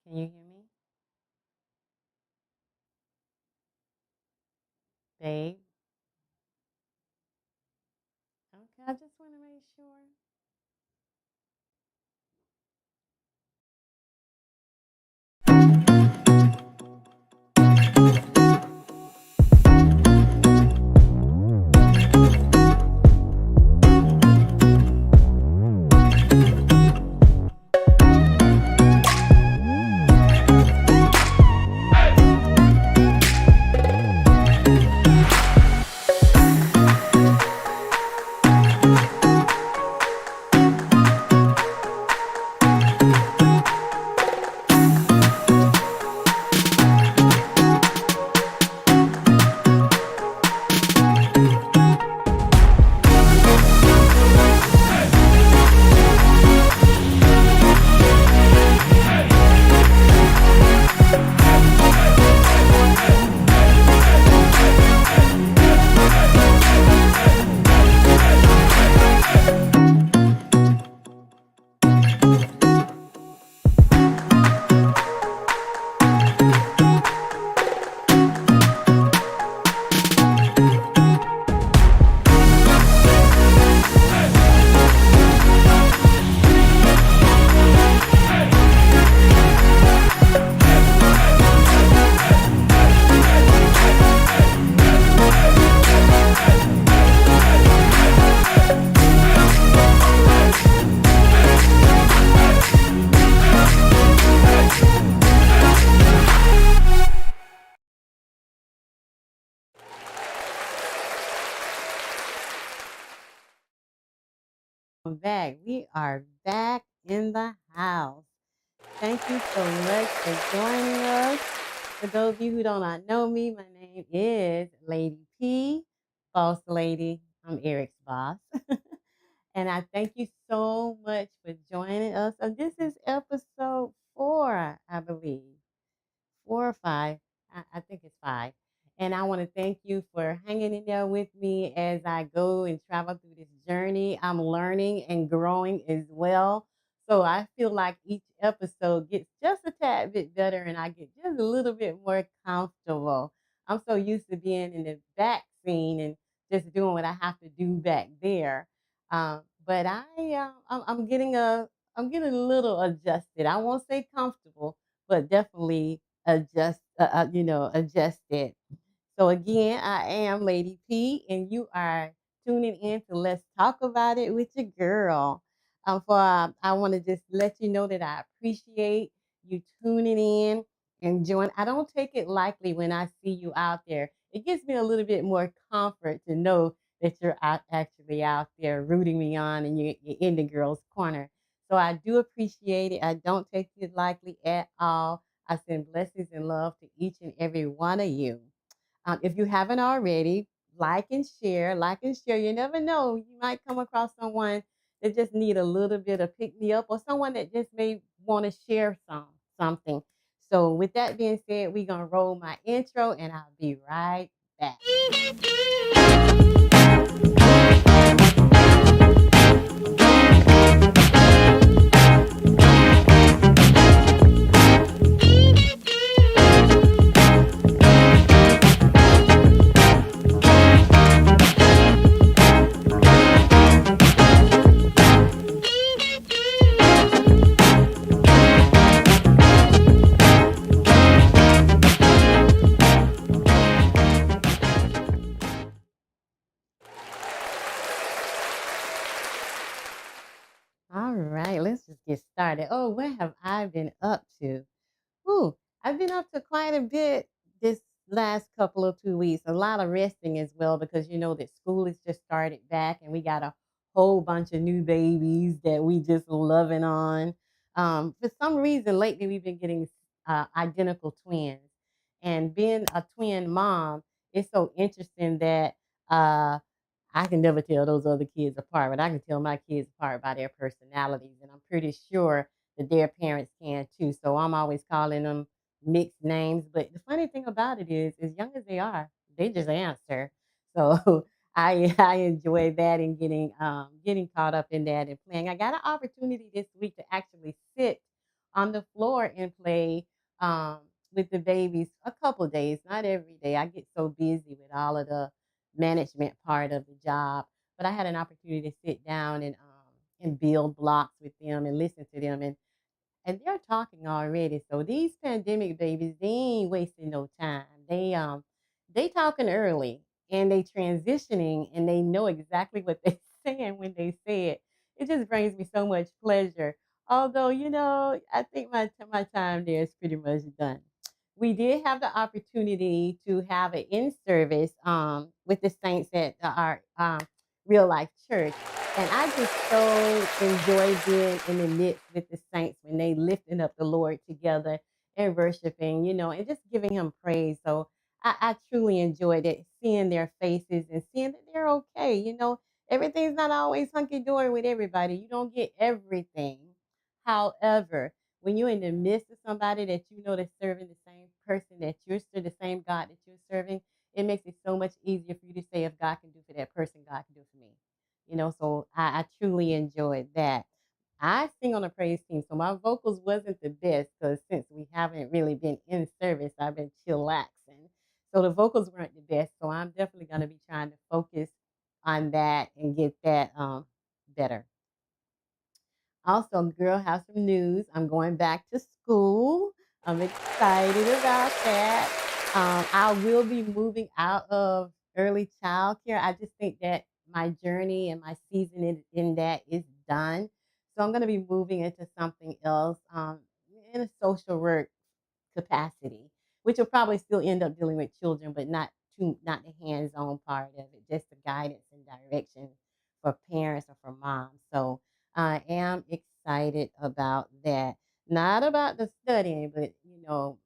Can you hear me? Babe? Okay, I just want to make sure. Welcome back. We are back in the house. Thank you so much for joining us. For those of you who do not know me, my name is Lady P, Boss Lady. I'm Eric's boss. And I thank you so much for joining us. This is episode 4, I believe. 4 or 5. I think it's 5. And I want to thank you for hanging in there with me as I go and travel through this journey. I'm learning and growing as well. So I feel like each episode gets just a tad bit better and I get just a little bit more comfortable. I'm so used to being in the back scene and just doing what I have to do back there. But I'm getting a little adjusted. I won't say comfortable, but definitely adjust it. So again, I am Lady P, and you are tuning in to Let's Talk About It with your girl. I want to just let you know that I appreciate you tuning in and join. I don't take it lightly when I see you out there. It gives me a little bit more comfort to know that you're actually out there rooting me on, and you're in the girls' corner. So I do appreciate it. I don't take it lightly at all. I send blessings and love to each and every one of you. If you haven't already, like and share, like and share. You never know, you might come across someone that just need a little bit of pick me up, or someone that just may want to share something. So, with that being said, we're gonna roll my intro, and I'll be right back. All right, let's just get started. Oh, what have I been up to? Ooh, I've been up to quite a bit this last couple of 2 weeks. A lot of resting as well because you know that school has just started back and we got a whole bunch of new babies that we just loving on. For some reason lately we've been getting identical twins, and being a twin mom, it's so interesting that uh, I can never tell those other kids apart, but I can tell my kids apart by their personalities, and I'm pretty sure that their parents can too. So I'm always calling them mixed names. But the funny thing about it is, as young as they are, they just answer. So I enjoy that and getting caught up in that and playing. I got an opportunity this week to actually sit on the floor and play um, with the babies a couple days, not every day. I get so busy with all of the management part of the job, but I had an opportunity to sit down and build blocks with them and listen to them, and they're talking already. So these pandemic babies, they ain't wasting no time. They talking early and they transitioning and they know exactly what they're saying when they say it. It just brings me so much pleasure. Although, I think my time there is pretty much done. We did have the opportunity to have an in service with the saints at our real life church. And I just so enjoy being in the midst with the saints when they lifting up the Lord together and worshiping, and just giving him praise. So I truly enjoyed it, seeing their faces and seeing that they're okay. Everything's not always hunky dory with everybody. You don't get everything. However, when you're in the midst of somebody that you know that's serving the same person that you're the same God that you're serving, it makes it so much easier for you to say, if God can do for that person, God can do for me. So I truly enjoyed that. I sing on a praise team, so my vocals wasn't the best because since we haven't really been in service, I've been chillaxing. So the vocals weren't the best. So I'm definitely going to be trying to focus on that and get that better. Also, girl, have some news. I'm going back to school. I'm excited about that. I will be moving out of early child care. I just think that my journey and my season in that is done. So I'm going to be moving into something else in a social work capacity, which will probably still end up dealing with children, but not the hands-on part of it, just the guidance and direction for parents or for moms. So I am excited about that. Not about the studying, but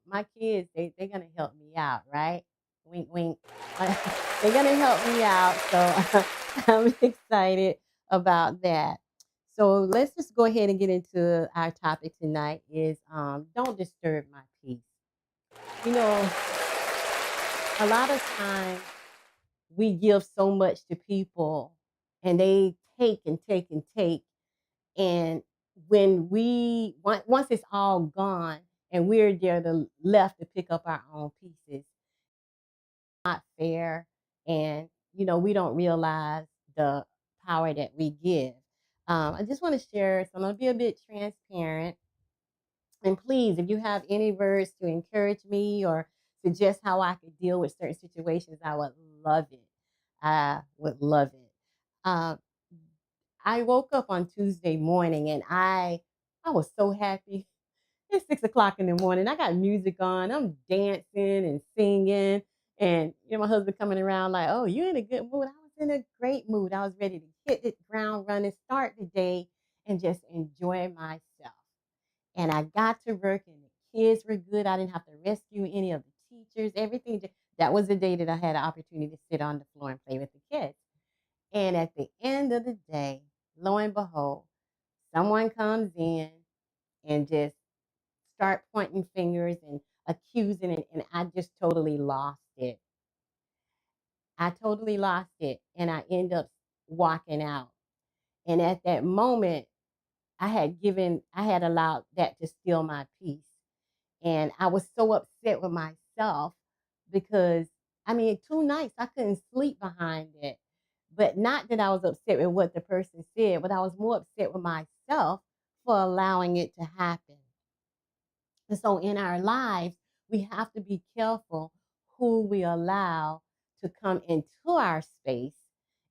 my kids, they're gonna help me out, right? Wink wink. They're gonna help me out. So I'm excited about that. So let's just go ahead and get into our topic tonight is don't disturb my peace. You know, a lot of times we give so much to people and they take and take and take. And when once it's all gone and we're there left to pick up our own pieces, not fair. And, we don't realize the power that we give. I just want to share, so I'm going to be a bit transparent. And please, if you have any words to encourage me or suggest how I could deal with certain situations, I would love it. I would love it. Uh, I woke up on Tuesday morning and I was so happy. It's 6 o'clock in the morning. I got music on. I'm dancing and singing. And my husband coming around like, "Oh, you in a good mood?" I was in a great mood. I was ready to hit the ground running, start the day, and just enjoy myself. And I got to work, and the kids were good. I didn't have to rescue any of the teachers. Everything. That was the day that I had an opportunity to sit on the floor and play with the kids. And at the end of the day, lo and behold, someone comes in and just start pointing fingers and accusing it, and I just totally lost it. I totally lost it, and I end up walking out. And at that moment, I had allowed that to steal my peace. And I was so upset with myself because, I mean, 2 nights I couldn't sleep behind it. But not that I was upset with what the person said, but I was more upset with myself for allowing it to happen. And so in our lives, we have to be careful who we allow to come into our space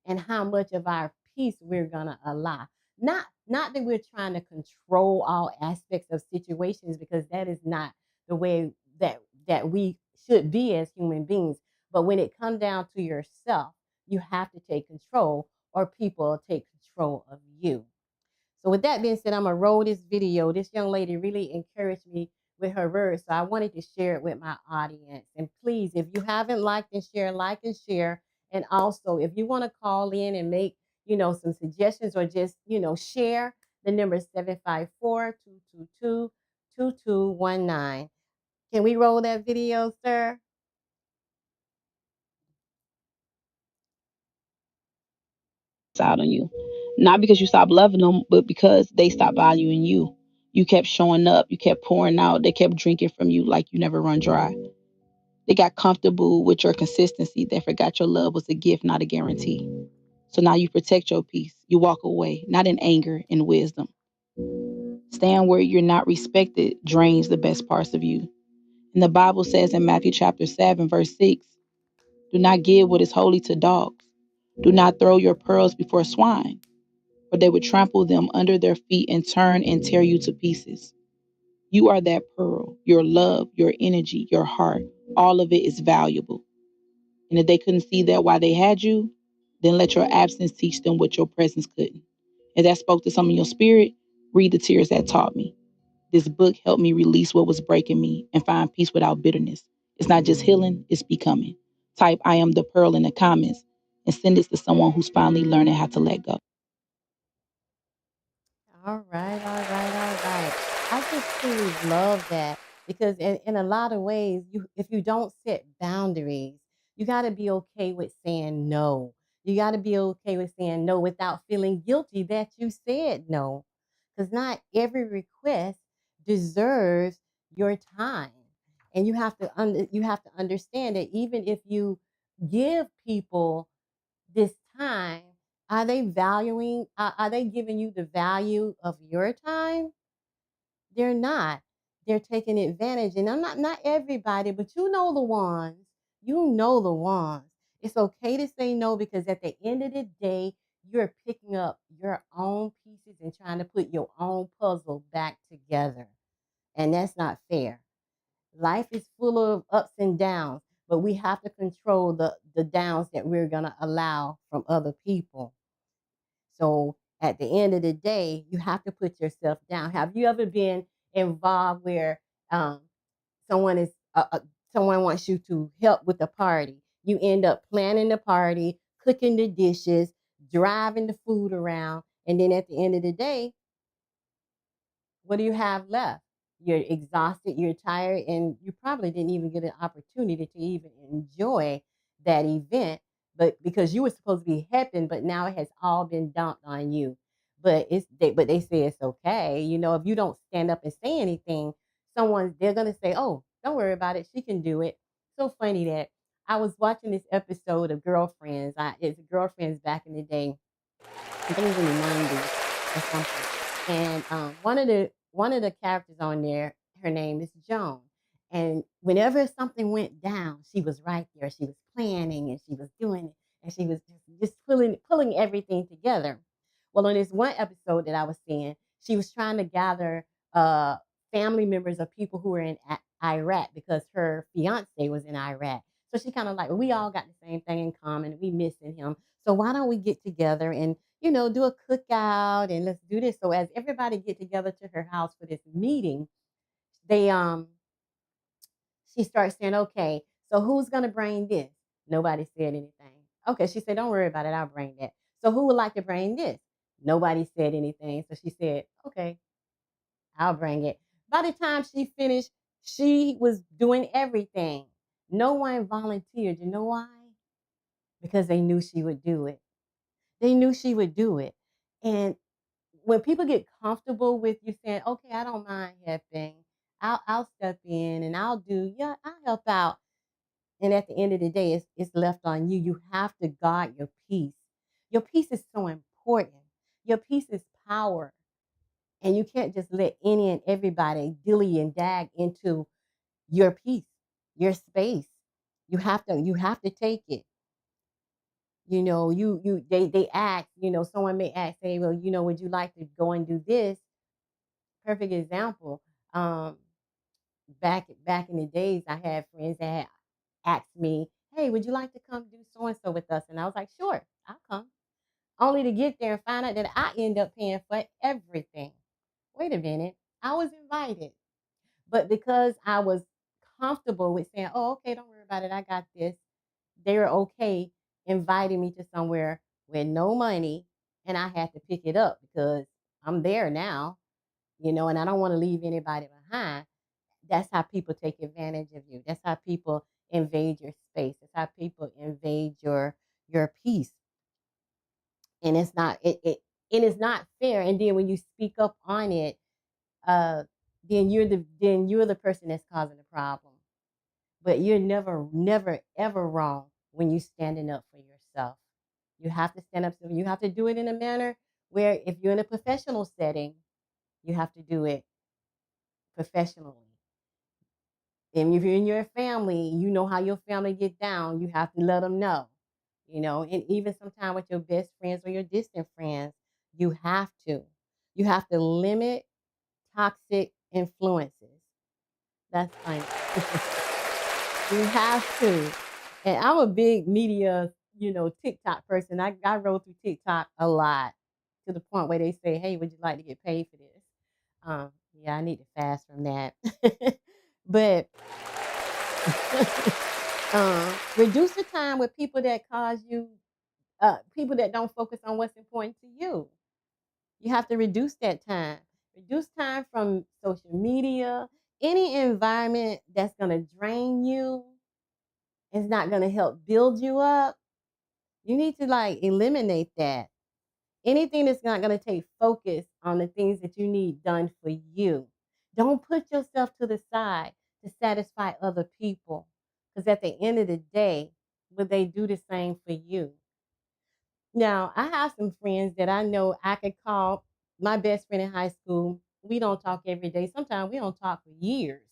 and how much of our peace we're going to allow. Not that we're trying to control all aspects of situations, because that is not the way that we should be as human beings. But when it comes down to yourself, you have to take control, or people take control of you. So with that being said, I'm gonna roll this video. This young lady really encouraged me with her words, so I wanted to share it with my audience. And please, if you haven't liked and share, like and share. And also, if you want to call in and make some suggestions, or just share, the number is 754-222-2219. Can we roll that video, sir? Out on you, not because you stop loving them, but because they stop valuing you. You kept showing up, you kept pouring out, they kept drinking from you like you never run dry. They got comfortable with your consistency. They forgot your love was a gift, not a guarantee. So now you protect your peace. You walk away, not in anger, in wisdom. Staying where you're not respected drains the best parts of you. And the Bible says in Matthew chapter 7, verse 6, do not give what is holy to dogs. Do not throw your pearls before swine, for they would trample them under their feet and turn and tear you to pieces. You are that pearl. Your love, your energy, your heart, all of it is valuable. And if they couldn't see that while they had you, then let your absence teach them what your presence couldn't. If that spoke to some of your spirit, read The Tears That Taught Me. This book helped me release what was breaking me and find peace without bitterness. It's not just healing, it's becoming. Type I am the pearl in the comments and send this to someone who's finally learning how to let go. All right, all right, all right. I just truly love that because in a lot of ways, you if you don't set boundaries, you got to be okay with saying no. You got to be okay with saying no without feeling guilty that you said no, because not every request deserves your time, and you have to understand that even if you give people this time, are they giving you the value of your time? They're not. They're taking advantage. And I'm not everybody, but you know the ones. You know the ones. It's okay to say no because at the end of the day, you're picking up your own pieces and trying to put your own puzzle back together. And that's not fair. Life is full of ups and downs, but we have to control the downs that we're going to allow from other people. So at the end of the day, you have to put yourself down. Have you ever been involved where um, someone is someone wants you to help with the party? You end up planning the party, cooking the dishes, driving the food around, and then at the end of the day, what do you have left? You're exhausted, you're tired, and you probably didn't even get an opportunity to even enjoy that event. But because you were supposed to be helping, but now it has all been dumped on you. But they say it's okay. You know, if you don't stand up and say anything, they're gonna say, "Oh, don't worry about it. She can do it." So funny that I was watching this episode of Girlfriends. It's Girlfriends back in the day. I think it was in the 90s or something. And one of the characters on there, her name is Joan. And whenever something went down, she was right there. She was planning and she was doing it and she was just pulling everything together. Well, on this one episode that I was seeing, she was trying to gather uh, family members of people who were in Iraq because her fiance was in Iraq. So she kind of like, we all got the same thing in common. We missing him. So why don't we get together and do a cookout and let's do this. So as everybody get together to her house for this meeting, they she starts saying, okay, so who's gonna bring this? Nobody said anything. Okay, she said, don't worry about it, I'll bring that. So who would like to bring this? Nobody said anything. So she said, okay, I'll bring it. By the time she finished, she was doing everything. No one volunteered. You know why? Because they knew she would do it. They knew she would do it. And when people get comfortable with you saying, "Okay, I don't mind helping. I'll step in and I'll help out." And at the end of the day, it's left on you. You have to guard your peace. Your peace is so important. Your peace is power. And you can't just let any and everybody dilly and dag into your peace, your space. You have to take it. They ask, someone may ask, say, well, would you like to go and do this? Perfect example. Um, back in the days, I had friends that had asked me, "Hey, would you like to come do so and so with us?" And I was like, "Sure, I'll come." Only to get there and find out that I end up paying for everything. Wait a minute, I was invited, but because I was comfortable with saying, "Oh, okay, don't worry about it, I got this," they were okay inviting me to somewhere with no money, and I had to pick it up because I'm there now, and I don't want to leave anybody behind. That's how people take advantage of you. That's how people invade your space. That's how people invade your peace. And it's not fair. And then when you speak up on it, uh, then you're the person that's causing the problem. But you're never ever wrong when you standing up for yourself. You have to stand up. You have to do it in a manner where, if you're in a professional setting, you have to do it professionally. And if you're in your family, you know how your family get down. You have to let them know, and even sometimes with your best friends or your distant friends, you have to. You have to limit toxic influences. That's funny. You have to. And I'm a big media, TikTok person. I roll through TikTok a lot, to the point where they say, "Hey, would you like to get paid for this?" Yeah, I need to fast from that. But reduce the time with people that cause you, people that don't focus on what's important to you. You have to reduce that time. Reduce time from social media, any environment that's going to drain you, is not going to help build you up. You need to eliminate that. Anything that's not going to take focus on the things that you need done for you. Don't put yourself to the side to satisfy other people. Because at the end of the day, will they do the same for you? Now, I have some friends that I know I could call. My best friend in high school, we don't talk every day. Sometimes we don't talk for years.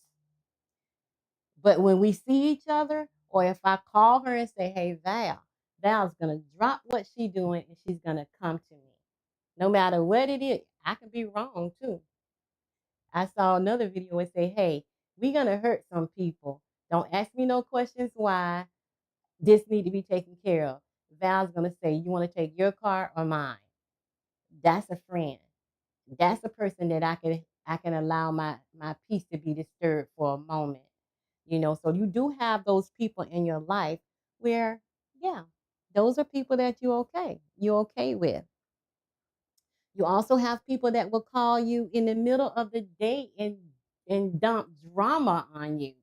But when we see each other, or if I call her and say, "Hey, Val's gonna drop what she's doing and she's gonna come to me." No matter what it is, I can be wrong too. I saw another video and say, "Hey, we're gonna hurt some people. Don't ask me no questions why. This need to be taken care of." Val's gonna say, "You want to take your car or mine?" That's a friend. That's a person that I can allow my peace to be disturbed for a moment. So you do have those people in your life where, yeah, those are people that you're okay with. You also have people that will call you in the middle of the day and dump drama on you,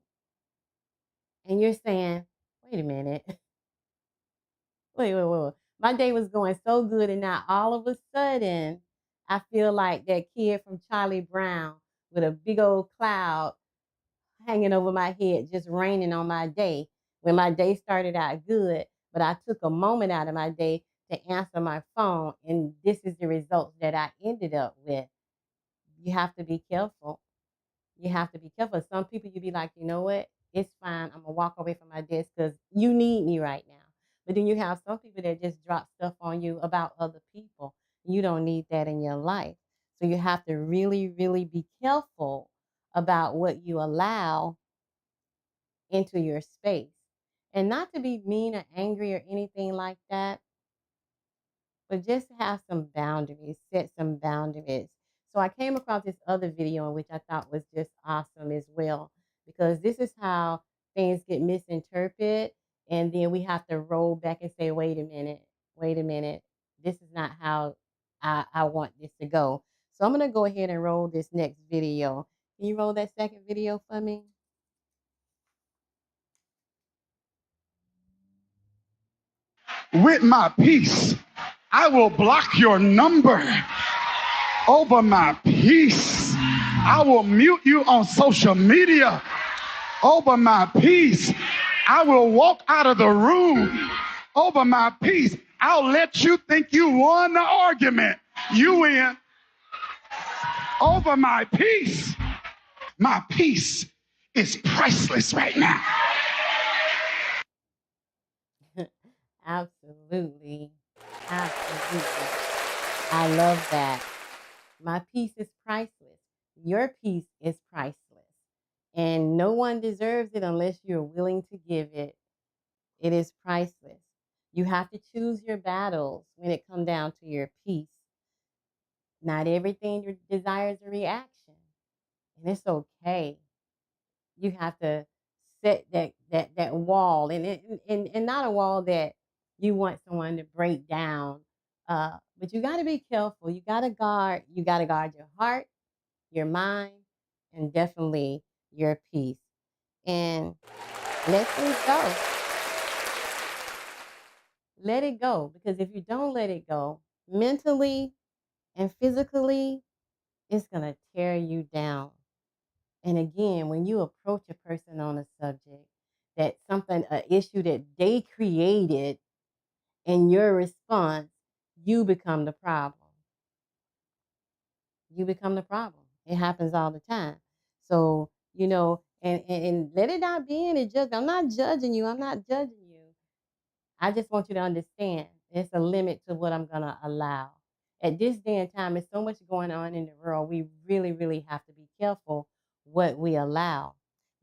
and you're saying, "Wait a minute, wait. My day was going so good, and now all of a sudden, I feel like that kid from Charlie Brown with a big old cloud hanging over my head, just raining on my day, when my day started out good, but I took a moment out of my day to answer my phone, and this is the results that I ended up with." You have to be careful. You have to be careful. Some people, you be like, "You know what? It's fine. I'm gonna walk away from my desk because you need me right now." But then you have some people that just drop stuff on you about other people. You don't need that in your life. So you have to really, really be careful about what you allow into your space. And not to be mean or angry or anything like that, but just have some boundaries, set some boundaries. So I came across this other video in which I thought was just awesome as well, because this is how things get misinterpreted. And then we have to roll back and say, wait a minute, this is not how I want this to go. So I'm going to go ahead and roll this next video. Can you roll that second video for me? With my peace, I will block your number. Over my peace, I will mute you on social media. Over my peace, I will walk out of the room. Over my peace, I'll let you think you won the argument. You win. Over my peace is priceless right now. Absolutely. Absolutely. I love that. My peace is priceless. Your peace is priceless. And no one deserves it unless you're willing to give it. It is priceless. You have to choose your battles when it comes down to your peace. Not everything you desire is a reaction. And it's okay. You have to set that wall, and not a wall that you want someone to break down. But you got to be careful. You got to guard your heart, your mind, and definitely your peace. And let things go. Let it go, because if you don't let it go mentally and physically, it's going to tear you down. And again, when you approach a person on a subject that something, an issue that they created, in your response, you become the problem. You become the problem. It happens all the time. So, and let it not be any judge. I'm not judging you. I'm not judging you. I just want you to understand there's a limit to what I'm going to allow. At this day and time, there's so much going on in the world. We really, really have to be careful what we allow.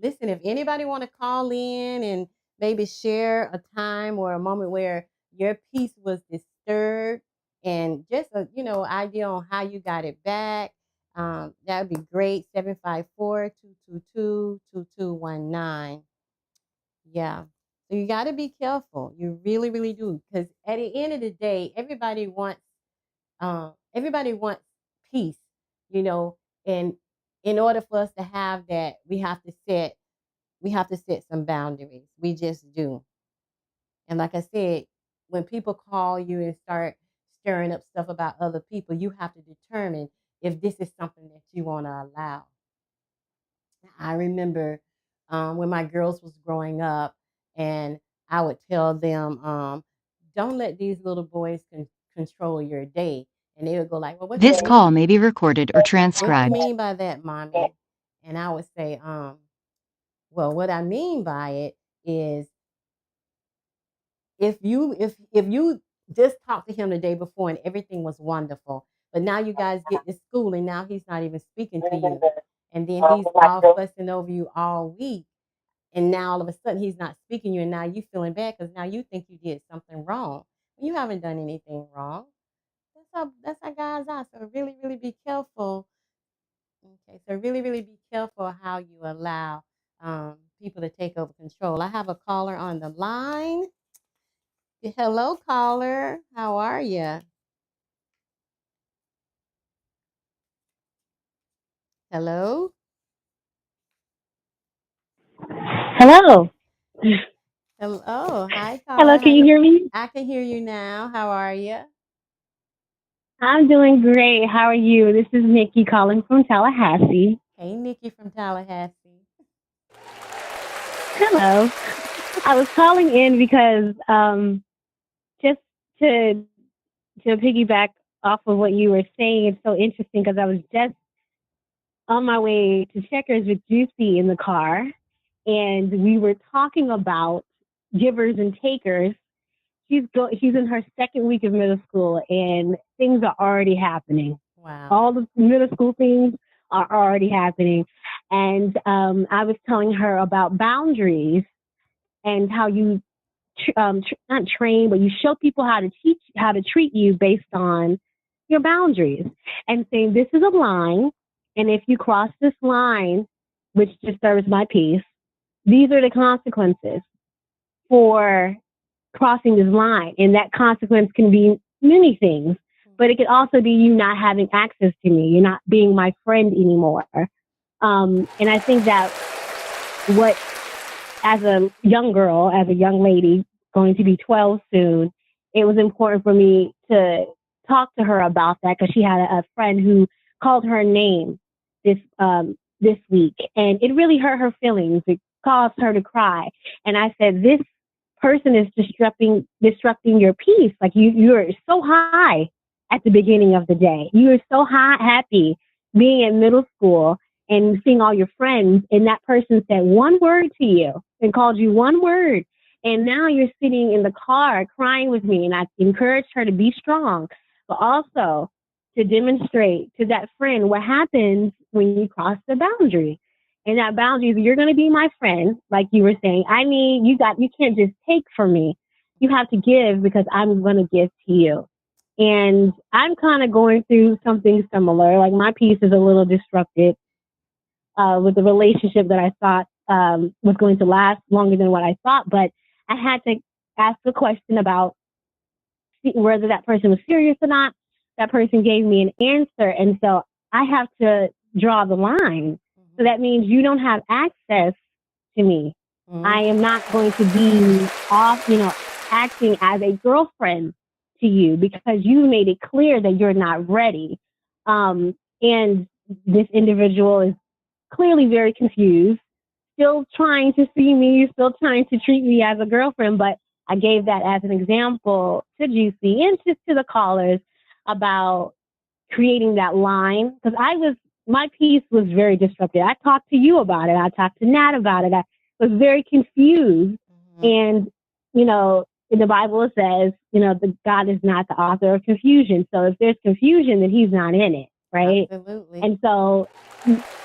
Listen, if anybody want to call in and maybe share a time or a moment where your peace was disturbed and just a idea on how you got it back, that would be great. 754-222-2219. Yeah. So you got to be careful. You really, really do, because at the end of the day, everybody wants peace. You know, and in order for us to have that, we have to set some boundaries. We just do. And like I said, when people call you and start stirring up stuff about other people, you have to determine if this is something that you want to allow. I remember when my girls was growing up, and I would tell them, "Don't let these little boys control your day." And they would go like, "Well, what This call may be recorded or you transcribed. mean by that, mommy?" And I would say, "Well, what I mean by it is if you just talked to him the day before and everything was wonderful, but now you guys get to school and now he's not even speaking to you, and then he's all fussing over you all week, and now all of a sudden he's not speaking to you, and now you feeling bad because now you think you did something wrong. You haven't done anything wrong. That's how guys are. So really, really be careful. Okay, so really, really be careful how you allow people to take over control. I have a caller on the line. Hello, caller. How are you? Hello. Hello. Hello. Hi, Hello, caller. can you hear me? I can hear you now. How are you? I'm doing great. How are you? This is Nikki calling from Tallahassee. Hey, Nikki from Tallahassee. Hello. I was calling in because just to to piggyback off of what you were saying, it's so interesting because I was just on my way to Checkers with Juicy in the car, and we were talking about givers and takers. She's in her second week of middle school, and things are already happening. Wow. All the middle school things are already happening. And I was telling her about boundaries and how you not train, but you show people how to treat you based on your boundaries, and saying this is a line, and if you cross this line, which disturbs my peace, these are the consequences for crossing this line. And that consequence can be many things, but it could also be you not having access to me. You're not being my friend anymore. And I think that what, as a young girl, as a young lady, going to be 12 soon, it was important for me to talk to her about that because she had a friend who called her name this week, and it really hurt her feelings. It caused her to cry, and I said, "This person is disrupting your peace. Like you're so high at the beginning of the day. You are so high, happy being in middle school and seeing all your friends, and that person said one word to you and called you one word. And now you're sitting in the car crying with me." And I encouraged her to be strong, but also to demonstrate to that friend what happens when you cross the boundary. And that boundary is you're going to be my friend, like you were saying. I mean, you can't just take from me. You have to give because I'm going to give to you. And I'm kind of going through something similar. Like my piece is a little disrupted with the relationship that I thought was going to last longer than what I thought. But I had to ask a question about whether that person was serious or not. That person gave me an answer. And so I have to draw the line. So that means you don't have access to me. I am not going to be acting as a girlfriend to you because you made it clear that you're not ready. And this individual is clearly very confused, still trying to see me, still trying to treat me as a girlfriend. But I gave that as an example to Juicy and just to the callers about creating that line, because my piece was very disrupted. I talked to you about it. I talked to Nat about it. I was very confused. Mhm. And, you know, in the Bible it says, you know, the God is not the author of confusion. So if there's confusion, then he's not in it, right? Absolutely. And so,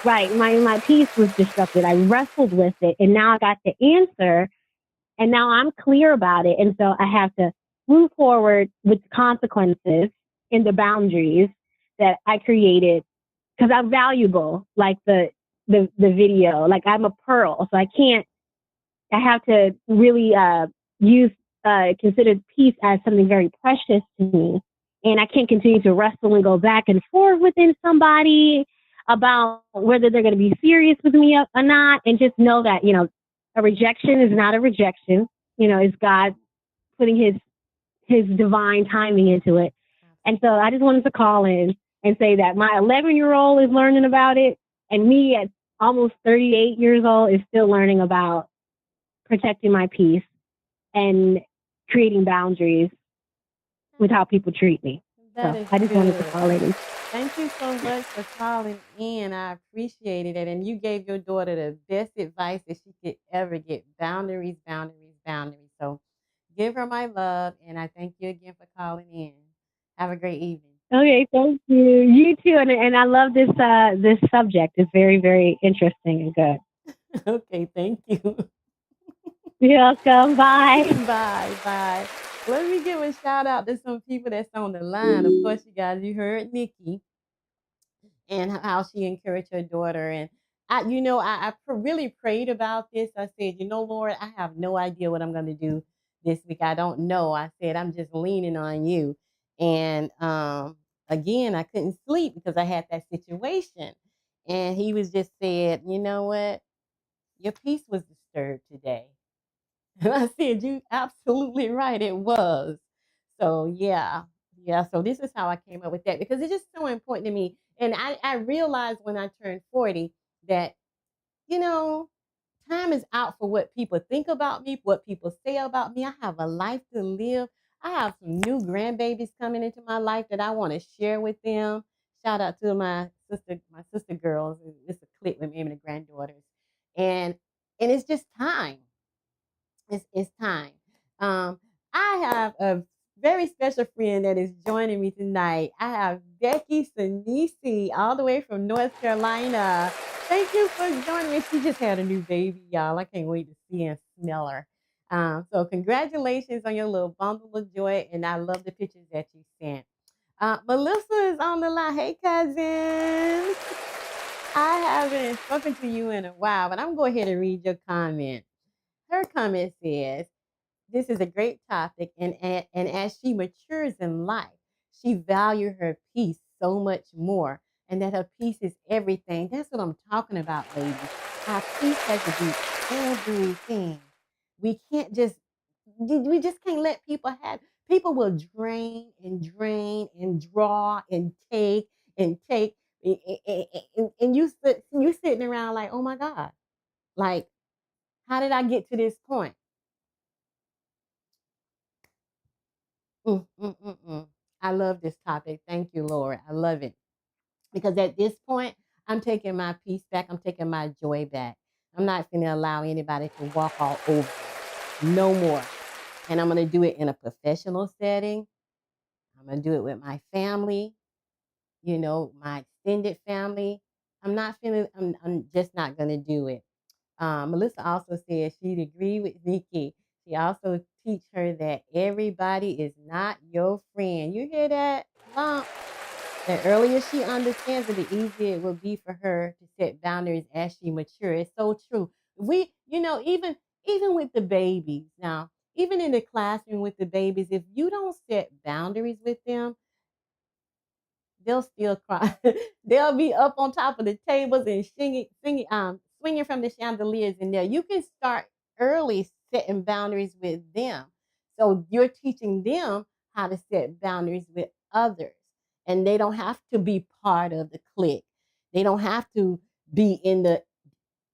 right, my piece was disrupted. I wrestled with it, and now I got the answer, and now I'm clear about it. And so I have to move forward with consequences in the boundaries that I created, because I'm valuable, like the video. Like, I'm a pearl, so I have to really use consider peace as something very precious to me, and I can't continue to wrestle and go back and forth within somebody about whether they're going to be serious with me or not. And just know that, you know, a rejection is not a rejection. You know, it's God putting his divine timing into it. And so I just wanted to call in and say that my 11-year-old is learning about it, and me at almost 38 years old is still learning about protecting my peace and creating boundaries with how people treat me. That So is I just wanted to good. call in. Thank you so much for calling in. I appreciated it. And you gave your daughter the best advice that she could ever get. Boundaries, boundaries, boundaries. So give her my love. And I thank you again for calling in. Have a great evening. Okay, thank you. You too, and I love this subject. It's very, very interesting and good. Okay, thank you. You're welcome. Bye. Bye, bye. Let me give a shout out to some people that's on the line. Of course, you guys, you heard Nikki and how she encouraged her daughter. And I really prayed about this. I said, Lord, I have no idea what I'm going to do this week. I don't know. I said, I'm just leaning on you. And again, I couldn't sleep because I had that situation. And he was just said, you know what? Your peace was disturbed today. And I said, you absolutely right. It was. So yeah. Yeah. So this is how I came up with that because it's just so important to me. And I realized when I turned 40 that, you know, time is out for what people think about me, what people say about me. I have a life to live. I have some new grandbabies coming into my life that I want to share with them. Shout out to my sister girls. It's a clique with me and the granddaughters. And it's just time. It's time. Um, I have a very special friend that is joining me tonight. I have Becky Sinisi all the way from North Carolina. Thank you for joining me. She just had a new baby, y'all. I can't wait to see and smell her. So congratulations on your little bundle of joy, and I love the pictures that you sent. Melissa is on the line. Hey, cousin. I haven't spoken to you in a while, but I'm going to go ahead and read your comment. Her comment says, this is a great topic, and as she matures in life, she values her peace so much more, and that her peace is everything. That's what I'm talking about, ladies. Our peace has to be everything. We can't just we just can't let people have. People will drain and draw and take, and you sitting around like, oh my God, like how did I get to this point? Mm, mm, mm, mm. I love this topic. Thank you, Lord. I love it. Because at this point, I'm taking my peace back. I'm taking my joy back. I'm not going to allow anybody to walk all over me. No more. And I'm going to do it in a professional setting. I'm going to do it with my family, my extended family. I'm just not going to do it. Melissa also said she'd agree with Nikki. She also teach her that everybody is not your friend. You hear that, Mom? The earlier she understands it, the easier it will be for her to set boundaries as she matures. It's so true. Even with the babies now, even in the classroom with the babies, if you don't set boundaries with them, they'll still cry. They'll be up on top of the tables and swinging from the chandeliers in there. You can start early setting boundaries with them. So you're teaching them how to set boundaries with others, and they don't have to be part of the clique. They don't have to be in the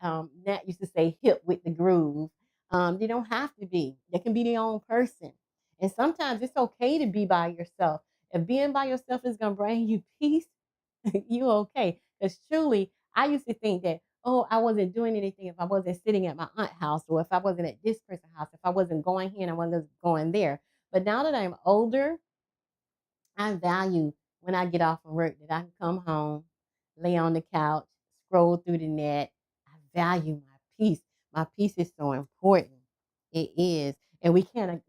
Nat used to say hip with the groove. They don't have to be. They can be their own person. And sometimes it's okay to be by yourself. If being by yourself is gonna bring you peace, you okay. Because truly, I used to think that, oh, I wasn't doing anything if I wasn't sitting at my aunt's house, or if I wasn't at this person's house, if I wasn't going here and I wasn't going there. But now that I'm older, I value when I get off from work that I can come home, lay on the couch, scroll through the net. I value my peace. My peace is so important. It is, and we can't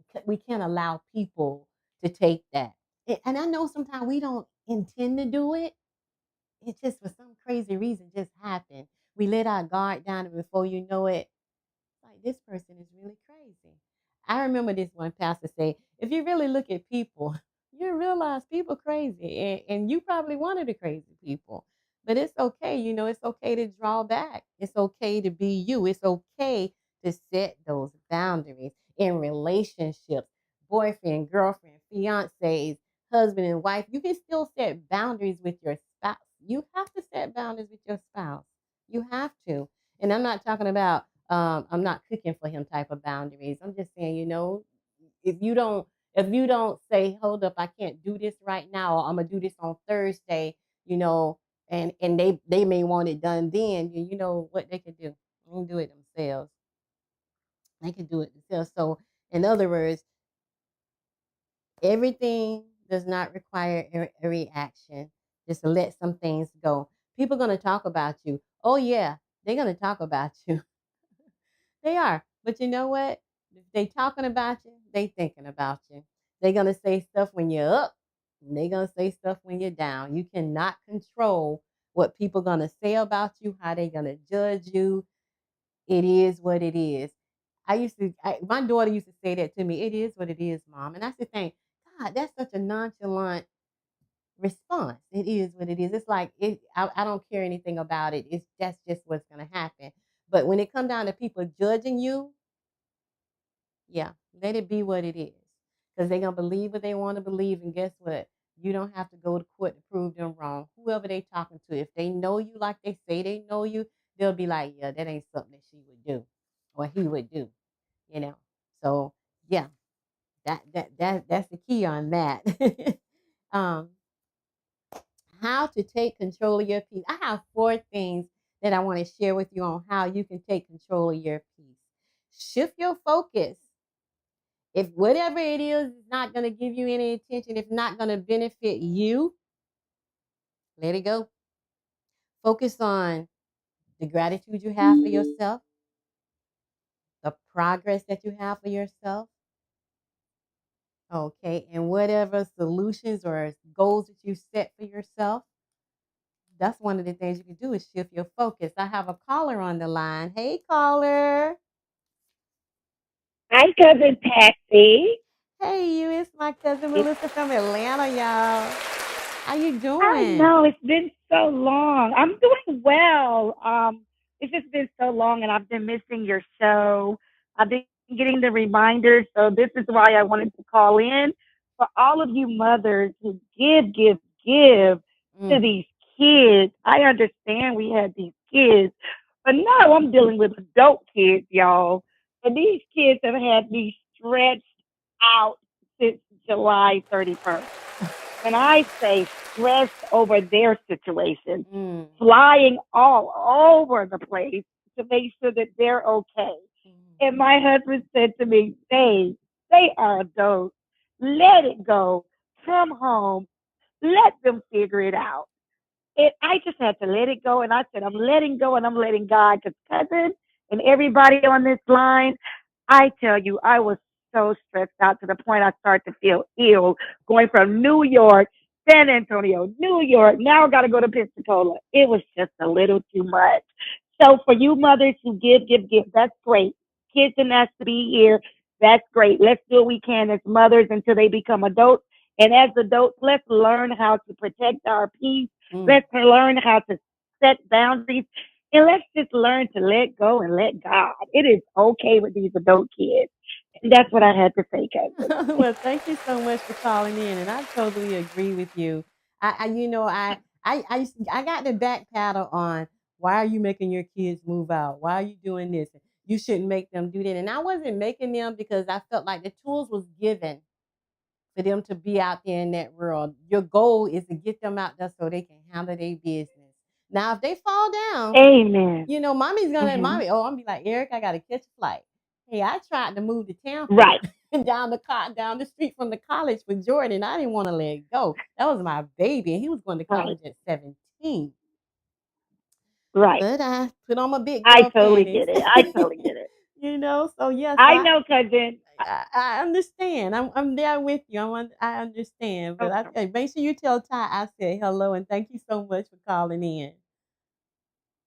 allow people to take that. And I know sometimes we don't intend to do it. It just for some crazy reason just happened. We let our guard down, and before you know it, like this person is really crazy. I remember this one pastor say, if you really look at people, you realize people crazy, and you probably one of the crazy people. But it's okay, it's okay to draw back. It's okay to be you. It's okay to set those boundaries in relationships, boyfriend, girlfriend, fiancés, husband and wife. You can still set boundaries with your spouse. You have to set boundaries with your spouse. You have to. And I'm not talking about I'm not cooking for him type of boundaries. I'm just saying, if you don't if you don't say, hold up, I can't do this right now, or I'm gonna do this on Thursday, you know, and they may want it done then, you know what they can do. They can do it themselves. They can do it themselves. So in other words, everything does not require a reaction. Just let some things go. People are gonna talk about you. Oh yeah, they're gonna talk about you. They are. But you know what? If they talking about you, they thinking about you. They gonna say stuff when you're up, and they gonna say stuff when you're down. You cannot control what people gonna say about you, how they gonna judge you. It is what it is. My daughter used to say that to me. It is what it is, mom. And I said, thank God, that's such a nonchalant response. It is what it is. It's like I don't care anything about it. It's that's just what's gonna happen. But when it comes down to people judging you, yeah, let it be what it is. Because they're gonna believe what they want to believe, and guess what? You don't have to go to court to prove them wrong. Whoever they talking to, if they know you like they say they know you, they'll be like, yeah, that ain't something that she would do or he would do, you know. So yeah, that's the key on that. um, how to take control of your peace. I have 4 things that I want to share with you on how you can take control of your peace. Shift your focus. If whatever it is not going to give you any attention, if not going to benefit you, let it go. Focus on the gratitude you have for yourself, the progress that you have for yourself, okay, and whatever solutions or goals that you set for yourself. That's one of the things you can do is shift your focus. I have a caller on the line. Hey, caller. Hi, cousin Patsy. Hey, you. It's my cousin It's, Melissa from Atlanta, y'all. How you I doing? know it's been so long. I'm doing well. It's just been so long, and I've been missing your show. I've been getting the reminders, so this is why I wanted to call in for all of you mothers who give to Mm. these kids. I understand we had these kids, but now I'm dealing with adult kids, y'all. And these kids have had me stretched out since July 31st. When I say stressed over their situation, Mm. flying all over the place to make sure that they're okay. And Mhm. my husband said to me, they are adults. Let it go. Come home. Let them figure it out. I just had to let it go. And I said, I'm letting go and I'm letting God. Because cousin and everybody on this line, I tell you, I was so stressed out to the point I started to feel ill going from New York, San Antonio, New York. Now I got to go to Pensacola. It was just a little too much. So for you mothers who give, that's great. Kids didn't ask to be here. That's great. Let's do what we can as mothers until they become adults. And as adults, let's learn how to protect our peace. Mm. Let's learn how to set boundaries. And let's just learn to let go and let God. It is okay with these adult kids. And that's what I had to say, cousin. Well, thank you so much for calling in, and I totally agree with you. I I got the back paddle on. Why are you making your kids move out? Why are you doing this? You shouldn't make them do that. And I wasn't making them because I felt like the tools was given for them to be out there in that world. Your goal is to get them out there so they can handle their business. Now, if they fall down, Amen. mommy's gonna Hmm. mommy. Oh, I'm gonna be like, Eric, I gotta catch a flight. Hey, I tried to move to Tampa Right. down the street from the college with Jordan. I didn't want to let it go. That was my baby, and he was going to Right. college at 17. Right. But I put on my big I girl totally panties. get it. I totally get it. So yes, I know, cousin. I understand. I'm there with you. I understand. But Okay. make sure you tell Ty I said hello and thank you so much for calling in.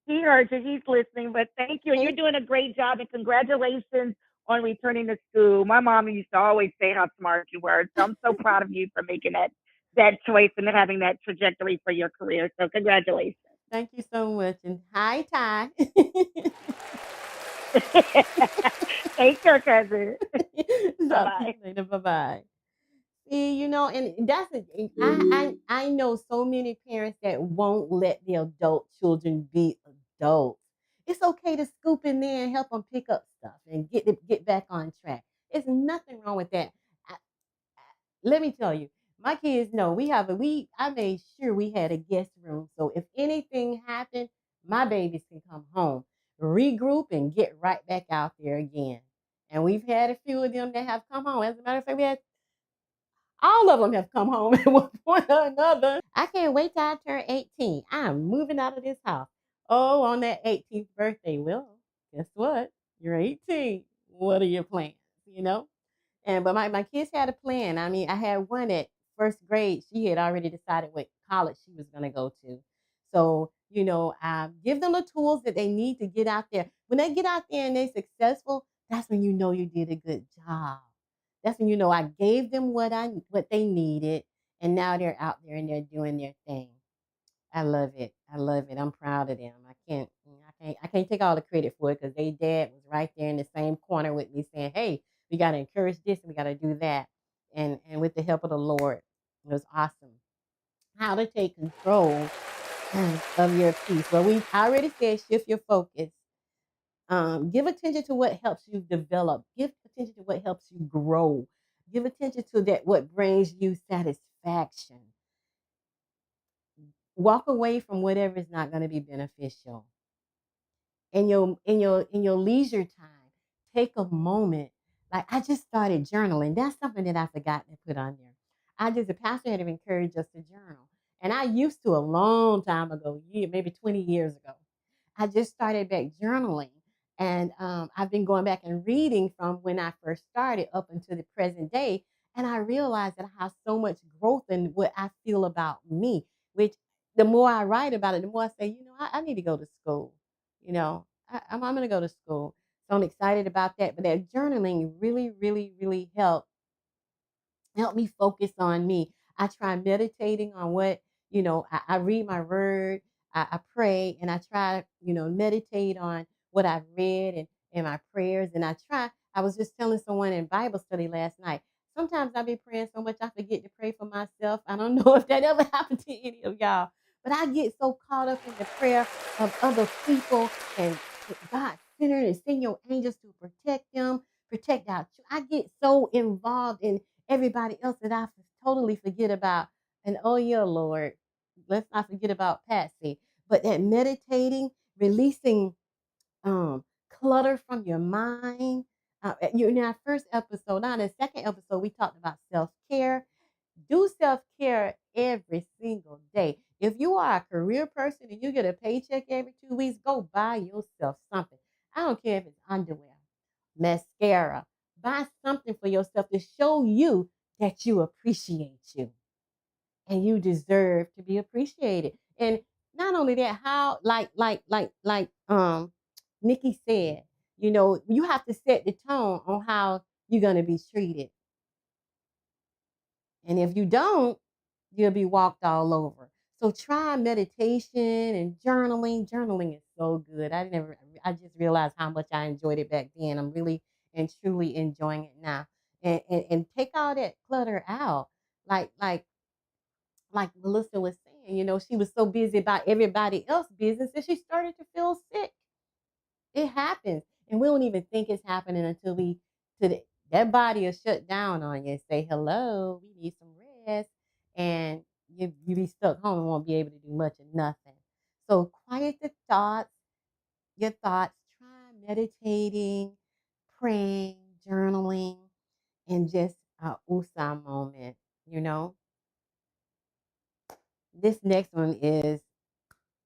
He heard you. He's listening. But thank you. And you're Hey, doing a great job. And congratulations on returning to school. My mom used to always say how smart you were. So I'm so proud of you for making that choice and having that trajectory for your career. So congratulations. thank you so much. And hi, Ty. Take care, cousin. Bye Talk to you bye. later. Bye bye. See, and I know so many parents that won't let their adult children be adults. It's okay to scoop in there and help them pick up stuff and get back on track. There's nothing wrong with that. Let me tell you, my kids know I made sure we had a guest room. So if anything happened, my babies can come home, regroup and get right back out there again. And we've had a few of them that have come home. As a matter of fact, we had all of them have come home at one point or another. I can't wait till I turn 18. I'm moving out of this house. Oh, on that 18th birthday. Well, guess what? You're 18. What are your plans? You know? But my kids had a plan. I mean, I had one at first grade. She had already decided what college she was going to go to. So, I give them the tools that they need to get out there. When they get out there and they're successful, that's when you know you did a good job. That's when you know I gave them what they needed, and now they're out there and they're doing their thing. I love it. I love it. I'm proud of them. I can't take all the credit for it because they dad was right there in the same corner with me saying, "Hey, we got to encourage this and we got to do that." And with the help of the Lord, it was awesome. How to take control of your peace. Well, we already said shift your focus. Give attention to what helps you develop. Give attention to what helps you grow. Give attention to that what brings you satisfaction. Walk away from whatever is not going to be beneficial. In your leisure time, take a moment. Like I just started journaling. That's something that I forgot to put on there. The pastor had encouraged us to journal. And I used to a long time ago, maybe 20 years ago. I just started back journaling. And I've been going back and reading from when I first started up until the present day. And I realized that I have so much growth in what I feel about me, which the more I write about it, the more I say, I need to go to school. I'm going to go to school. So I'm excited about that. But that journaling really, really, really help me focus on me. I try meditating on I read my word, I pray, and I try, meditate on what I've read and my prayers. And I was just telling someone in Bible study last night, sometimes I be praying so much I forget to pray for myself. I don't know if that ever happened to any of y'all, but I get so caught up in the prayer of other people and God centered and send your angels to protect them, protect our. I get so involved in everybody else that I totally forget about. And oh yeah, Lord, let's not forget about Patsy. But that meditating, releasing clutter from your mind. In our first episode, now in the second episode, we talked about self care. Do self care every single day. If you are a career person and you get a paycheck every 2 weeks, go buy yourself something. I don't care if it's underwear, mascara. Buy something for yourself to show you that you appreciate you and you deserve to be appreciated. And not only that, how Nikki said, you have to set the tone on how you're gonna be treated. And if you don't, you'll be walked all over. So try meditation and journaling. Journaling is so good. I just realized how much I enjoyed it back then. I'm really and truly enjoying it now. And take all that clutter out. Like Melissa was saying, And she was so busy about everybody else's business that she started to feel sick. It happens. And we don't even think it's happening until that body will shut down on you and say, hello, we need some rest. And you be stuck home and won't be able to do much of nothing. So quiet your thoughts, try meditating, praying, journaling, and just a usa moment, you know. This next one is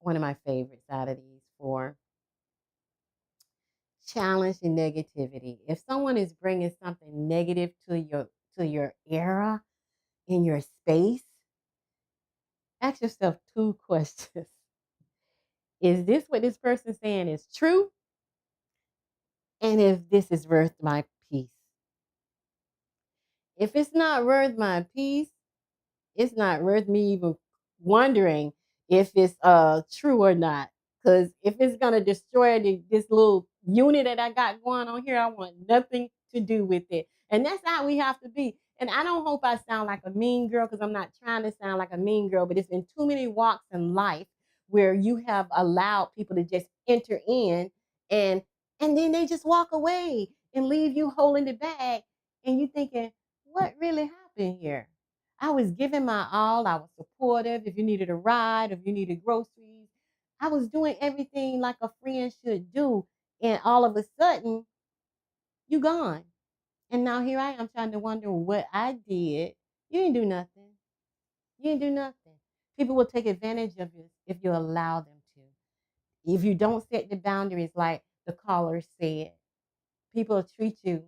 one of my favorites out of these four. Challenge and negativity. If someone is bringing something negative to your era in your space, ask yourself two questions. Is this what this person's saying is true? And if this is worth my peace. If it's not worth my peace, it's not worth me even wondering if it's true or not. Because if it's gonna destroy this little unit that I got going on here, I want nothing to do with it. And that's how we have to be. And I don't hope I sound like a mean girl because I'm not trying to sound like a mean girl, but it's been too many walks in life where you have allowed people to just enter in and and then they just walk away and leave you holding the bag and you thinking, what really happened here? I was giving my all. I was supportive. If you needed a ride, if you needed groceries, I was doing everything like a friend should do. And all of a sudden, you gone. And now here I am trying to wonder what I did. You didn't do nothing. You didn't do nothing. People will take advantage of you if you allow them to. If you don't set the boundaries, like the caller said, people will treat you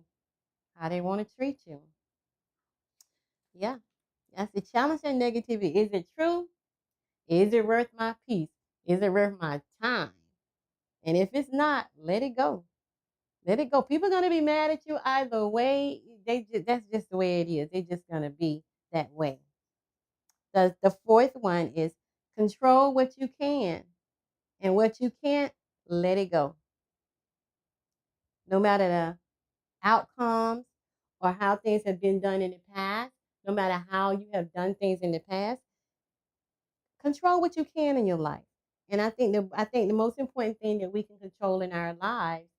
how they want to treat you. Yeah, that's the challenge and negativity. Is it true? Is it worth my peace? Is it worth my time? And if it's not, let it go. Let it go. People are gonna be mad at you either way. That's just the way it is. They're just gonna be that way. The fourth one is control what you can, and what you can't, let it go. No matter the outcomes or how things have been done in the past, no matter how you have done things in the past, control what you can in your life. And I think the most important thing that we can control in our lives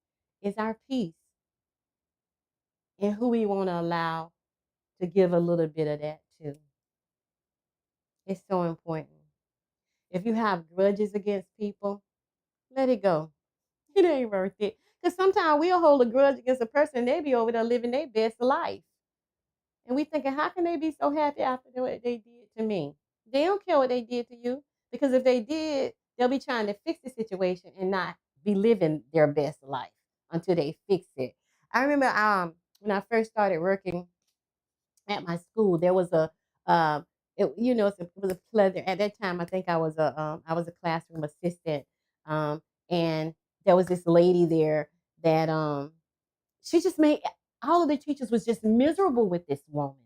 is our peace and who we want to allow to give a little bit of that to. It's so important. If you have grudges against people, let it go. It ain't worth it. Because sometimes we'll hold a grudge against a person, they be over there living their best life. And we thinking, how can they be so happy after what they did to me? They don't care what they did to you. Because if they did, they'll be trying to fix the situation and not be living their best life until they fix it. I remember when I first started working at my school, there was a it was a pleasure. At that time, I think I was a classroom assistant, and there was this lady there that she just made all of the teachers was just miserable with this woman.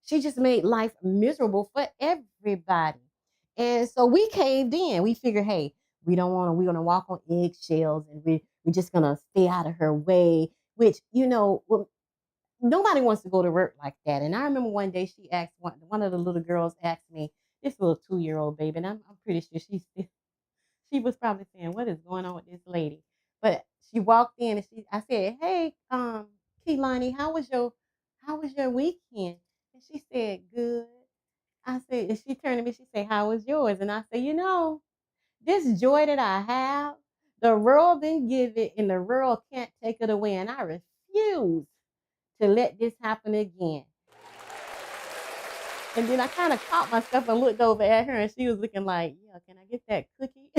She just made life miserable for everybody. And so we caved in. We figured, hey, we don't want to, we're going to walk on eggshells and we're just going to stay out of her way, which, well, nobody wants to go to work like that. And I remember one day she asked, one of the little girls asked me, this little 2-year-old baby, and I'm pretty sure she was probably saying, what is going on with this lady? But she walked in and I said, hey, Keelani, how was your weekend? And she said, good. I said, and she turned to me, she said, how was yours? And I said, this joy that I have, the world didn't give it and the world can't take it away. And I refuse to let this happen again. And then I kind of caught myself and looked over at her, and she was looking like, "Yeah, can I get that cookie?"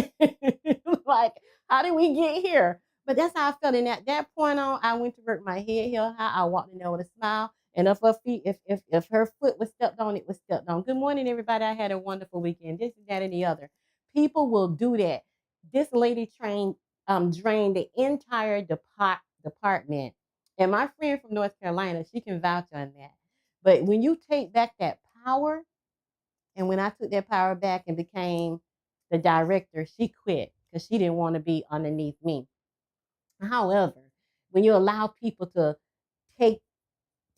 Like, how did we get here? But that's how I felt. And at that point on, I went to work my head held high. I walked in there with a smile, and if her feet, if her foot was stepped on, it was stepped on. Good morning, everybody. I had a wonderful weekend. This, that, and the other. People will do that. This lady drained the entire department, and my friend from North Carolina, she can vouch on that. But when you take back that power, and when I took that power back and became the director, she quit because she didn't want to be underneath me. However, when you allow people to take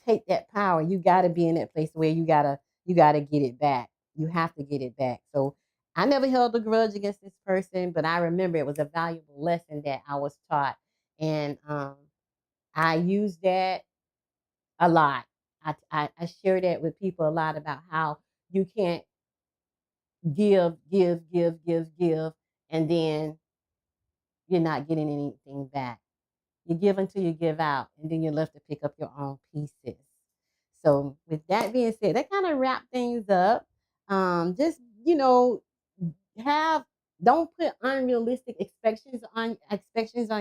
take that power, you got to be in that place where you gotta get it back. You have to get it back. So I never held a grudge against this person, but I remember it was a valuable lesson that I was taught. And I use that a lot. I share that with people a lot about how you can't give, and then you're not getting anything back. You give until you give out, and then you're left to pick up your own pieces. So, with that being said, that kind of wrap things up. Just you know, have don't put unrealistic expectations on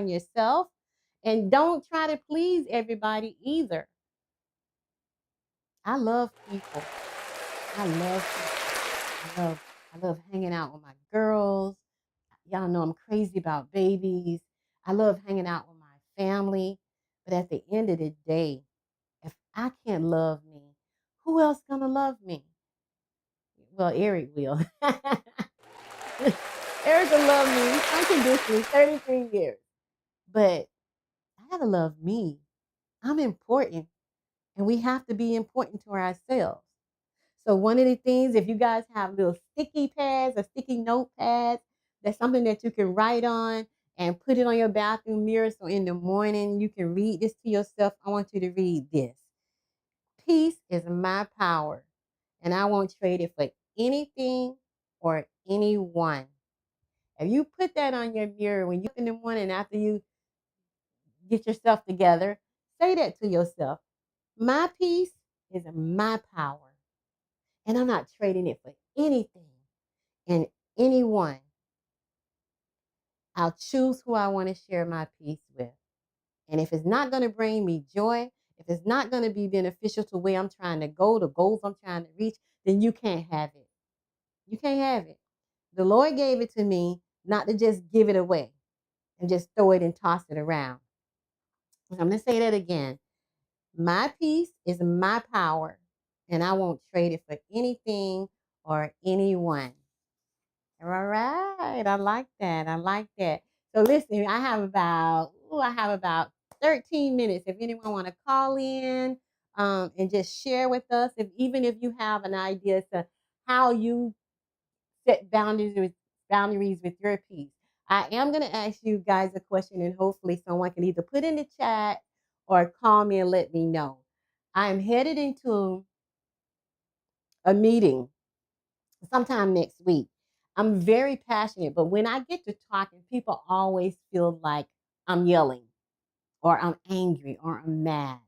yourself, and don't try to please everybody either. I love people. I love people. I love hanging out with my girls. Y'all know I'm crazy about babies. I love hanging out with my family. But at the end of the day, if I can't love me, who else gonna love me? Well, Eric will. Eric will love me unconditionally, 33 years. But I gotta love me. I'm important, and we have to be important to ourselves. So one of the things, if you guys have little sticky pads or sticky notepads, that's something that you can write on and put it on your bathroom mirror. So in the morning you can read this to yourself. I want you to read this. Peace is my power, and I won't trade it for anything or anyone. If you put that on your mirror when you in the morning after you get yourself together, say that to yourself. My peace is my power, and I'm not trading it for anything and anyone. I'll choose who I want to share my peace with. And if it's not going to bring me joy, if it's not going to be beneficial to where I'm trying to go, the goals I'm trying to reach, then you can't have it. You can't have it. The Lord gave it to me not to just give it away and just throw it and toss it around. I'm going to say that again. My peace is my power, and I won't trade it for anything or anyone. All right. I like that. I like that. So listen, I have about 13 minutes. If anyone want to call in and just share with us, if even if you have an idea as to how you set boundaries with your peace. I am going to ask you guys a question, and hopefully someone can either put in the chat or call me and let me know. I am headed into a meeting sometime next week. I'm very passionate, but when I get to talking, people always feel like I'm yelling or I'm angry or I'm mad.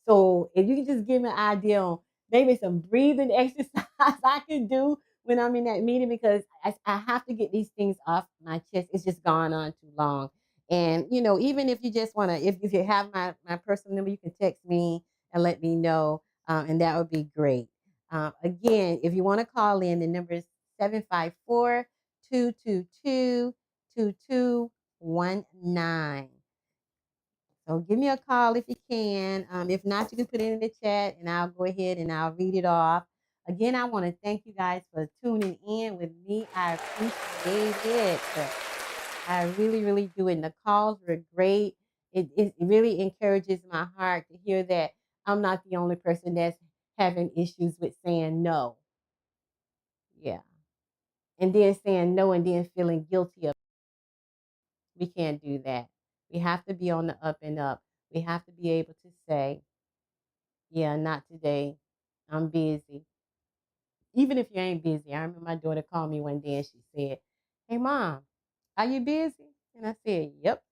So if you can just give me an idea on maybe some breathing exercise I can do when I'm in that meeting, because I have to get these things off my chest. It's just gone on too long. And even if you just want to, if you have my personal number, you can text me and let me know, and that would be great. Again, if you want to call in, the number is 754-222-2219. So give me a call if you can. If not, you can put it in the chat and I'll go ahead and I'll read it off. Again, I want to thank you guys for tuning in with me. I appreciate it. I really, really do. And the calls were great. It really encourages my heart to hear that I'm not the only person that's having issues with saying no. Yeah. And then saying no and then feeling guilty of it. We can't do that. We have to be on the up and up. We have to be able to say, yeah, not today. I'm busy. Even if you ain't busy. I remember my daughter called me one day and she said, "Hey mom, are you busy?" And I said, "Yep."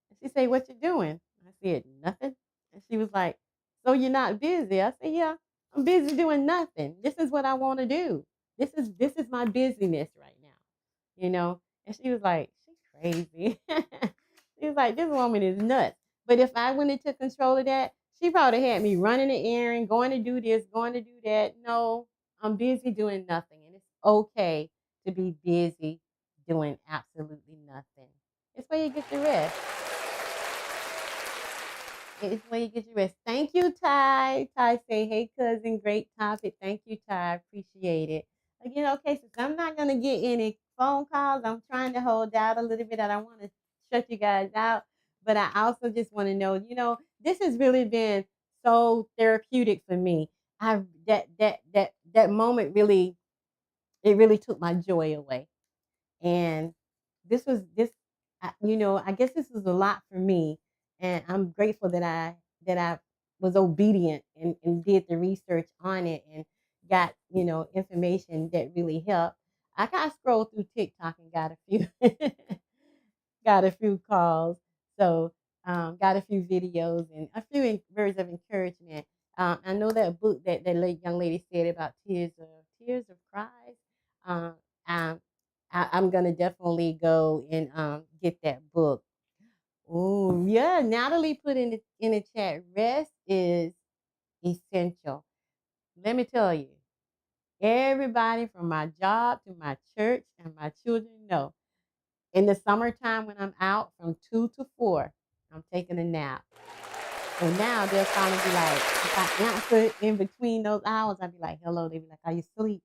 And she said, "What you doing?" I said, "Nothing." And she was like, "So you're not busy?" I said, "Yeah, I'm busy doing nothing. This is what I want to do. This is my busyness right now." You know? And she was like, "She's crazy." She was like, "This woman is nuts." But if I went and took control of that, she probably had me running the errand, going to do this, going to do that. No, I'm busy doing nothing. And it's okay to be busy doing absolutely nothing. It's where you get the rest. It's where you get your rest. Thank you, Ty. Ty say, "Hey, cousin, great topic." Thank you, Ty. Appreciate it. Again, okay, since I'm not going to get any phone calls, I'm trying to hold out a little bit. I don't want to shut you guys out, but I also just want to know, this has really been so therapeutic for me. I that moment really. it really took my joy away. And this was this, I guess this was a lot for me, and I'm grateful that I was obedient and did the research on it and got information that really helped. I kind of scrolled through TikTok and got a few got a few calls, so got a few videos and a few words of encouragement. I know that book that young lady said about tears of cries. Um, um, I'm gonna definitely go and get that book. Oh yeah, Natalie put in the chat. Rest is essential. Let me tell you, everybody from my job to my church and my children know. In the summertime when I'm out from 2 to 4, I'm taking a nap. So now they'll finally be like, if I answer in between those hours, I'd be like, hello. They'd be like, are you asleep?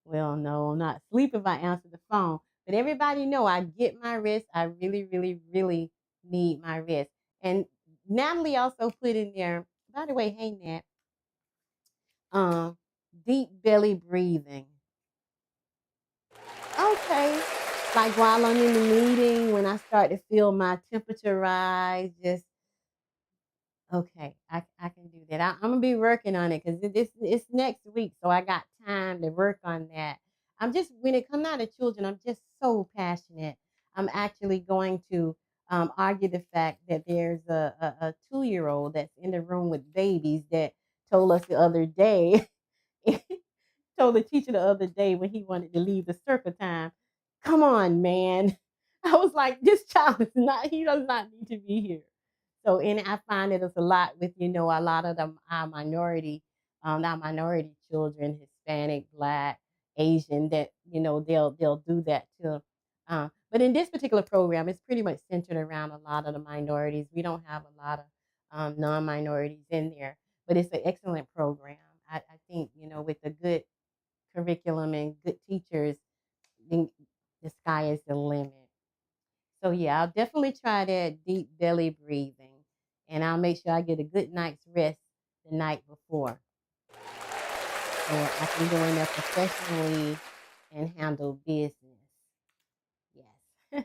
Well, no, I'm not asleep if I answer the phone. But everybody know I get my rest. I really, really, really need my rest. And Natalie also put in there, by the way, hey Nat, um, deep belly breathing. Okay. Like while I'm in the meeting, when I start to feel my temperature rise, just okay, I can do that. I'm gonna be working on it because it's next week, so I got time to work on that. I'm just when it comes out of children, I'm just so passionate. I'm actually going to argue the fact that there's a 2-year old that's in the room with babies that told us the other day told the teacher the other day when he wanted to leave the circle time, come on, man. I was like, this child is not, he does not need to be here. So, and I find that it's a lot with, a lot of them, our minority children, Hispanic, Black, Asian, that, they'll do that too. But in this particular program, it's pretty much centered around a lot of the minorities. We don't have a lot of non-minorities in there, but it's an excellent program. I think, with a good curriculum and good teachers, then the sky is the limit. So yeah, I'll definitely try that deep belly breathing, and I'll make sure I get a good night's rest the night before, so I can go in there professionally and handle business. Yes.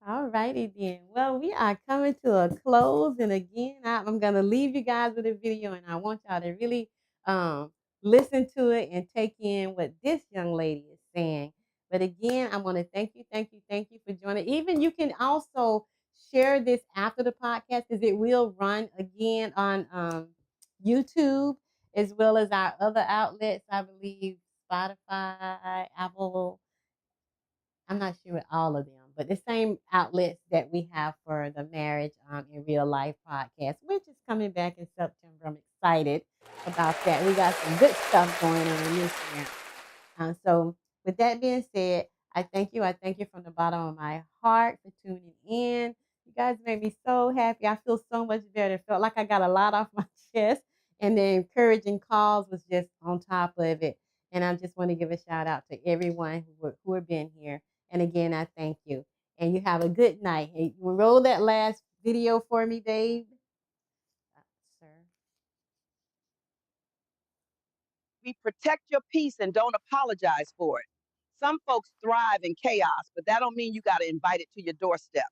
All righty then. Well, we are coming to a close, and again, I'm gonna leave you guys with a video, and I want y'all to really um, listen to it and take in what this young lady is saying. But again, I want to thank you, thank you, thank you for joining. Even you can also share this after the podcast because it will run again on YouTube as well as our other outlets. I believe Spotify, Apple. I'm not sure with all of them, but the same outlets that we have for the Marriage in Real Life podcast, which is coming back in September. I'm excited about that. We got some good stuff going on this year. So, with that being said, I thank you. I thank you from the bottom of my heart for tuning in. You guys made me so happy. I feel so much better. It felt like I got a lot off my chest, and the encouraging calls was just on top of it. And I just want to give a shout out to everyone who have been here. And again, I thank you. And you have a good night. Hey, you roll that last video for me, babe, sir. We protect your peace and don't apologize for it. Some folks thrive in chaos, but that don't mean you got to invite it to your doorstep.